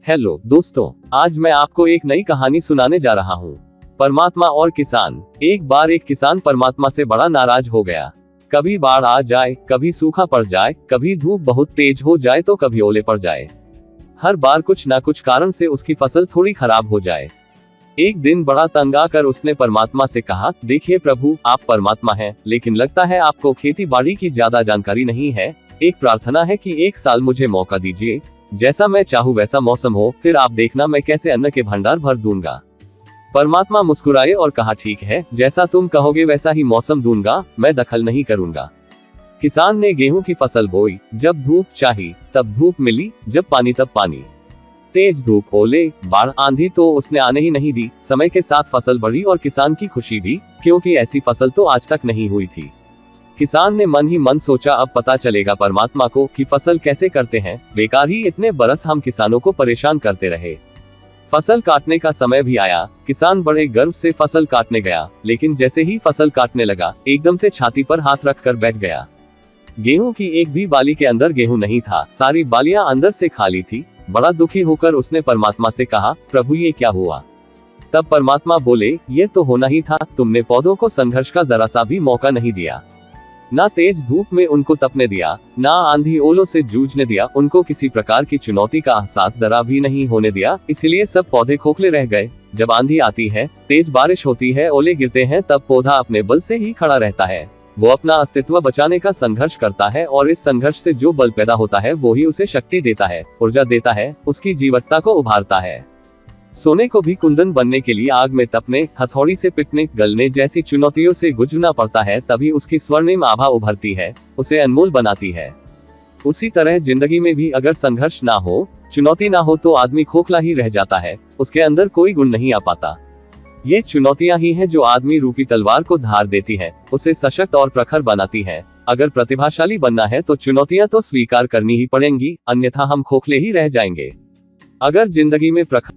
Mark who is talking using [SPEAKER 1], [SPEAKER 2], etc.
[SPEAKER 1] Hello दोस्तों, आज मैं आपको एक नई कहानी सुनाने जा रहा हूँ। परमात्मा और किसान। एक बार एक किसान परमात्मा से बड़ा नाराज हो गया। कभी बाढ़ आ जाए, कभी सूखा पड़ जाए, कभी धूप बहुत तेज हो जाए तो कभी ओले पड़ जाए। हर बार कुछ ना कुछ कारण से उसकी फसल थोड़ी खराब हो जाए। एक दिन बड़ा तंग आकर उसने परमात्मा से कहा, देखिए प्रभु, आप परमात्मा हैं, लेकिन लगता है आपको खेती बाड़ी की ज्यादा जानकारी नहीं है। एक प्रार्थना है कि एक साल मुझे मौका दीजिए, जैसा मैं चाहूँ वैसा मौसम हो, फिर आप देखना मैं कैसे अन्न के भंडार भर दूंगा। परमात्मा मुस्कुराए और कहा, ठीक है, जैसा तुम कहोगे वैसा ही मौसम दूंगा, मैं दखल नहीं करूंगा। किसान ने गेहूं की फसल बोई। जब धूप चाही तब धूप मिली, जब पानी तब पानी। तेज धूप, ओले, बाढ़, आंधी तो उसने आने ही नहीं दी। समय के साथ फसल बढ़ी और किसान की खुशी भी, क्योंकि ऐसी फसल तो आज तक नहीं हुई थी। किसान ने मन ही मन सोचा, अब पता चलेगा परमात्मा को कि फसल कैसे करते हैं। बेकार ही इतने बरस हम किसानों को परेशान करते रहे। फसल काटने का समय भी आया। किसान बड़े गर्व से फसल काटने गया, लेकिन जैसे ही फसल काटने लगा, एकदम से छाती पर हाथ रखकर बैठ गया। गेहूं की एक भी बाली के अंदर गेहूं नहीं था, सारी बालियां अंदर से खाली थी। बड़ा दुखी होकर उसने परमात्मा से कहा, प्रभु ये क्या हुआ? तब परमात्मा बोले, ये तो होना ही था, तुमने पौधों को संघर्ष का जरा सा भी मौका नहीं दिया। ना तेज धूप में उनको तपने दिया, ना आंधी ओलों से जूझने दिया, उनको किसी प्रकार की चुनौती का एहसास जरा भी नहीं होने दिया, इसलिए सब पौधे खोखले रह गए। जब आंधी आती है, तेज बारिश होती है, ओले गिरते हैं, तब पौधा अपने बल से ही खड़ा रहता है। वो अपना अस्तित्व बचाने का संघर्ष करता है और इस संघर्ष से जो बल पैदा होता है वो ही उसे शक्ति देता है, ऊर्जा देता है, उसकी जीवटता को उभारता है। सोने को भी कुंदन बनने के लिए आग में तपने, हथौड़ी से पिटने, गलने जैसी चुनौतियों से गुजरना पड़ता है, तभी उसकी स्वर्णिम आभा उभरती है, उसे अनमोल बनाती है। उसी तरह जिंदगी में भी अगर संघर्ष ना हो, चुनौती ना हो, तो आदमी खोखला ही रह जाता है, उसके अंदर कोई गुण नहीं आ पाता। ये चुनौतियां ही हैं जो आदमी रूपी तलवार को धार देती है, उसे सशक्त और प्रखर बनाती है। अगर प्रतिभाशाली बनना है तो चुनौतियां तो स्वीकार करनी ही पड़ेंगी, अन्यथा हम खोखले ही रह जाएंगे। अगर जिंदगी में प्रखर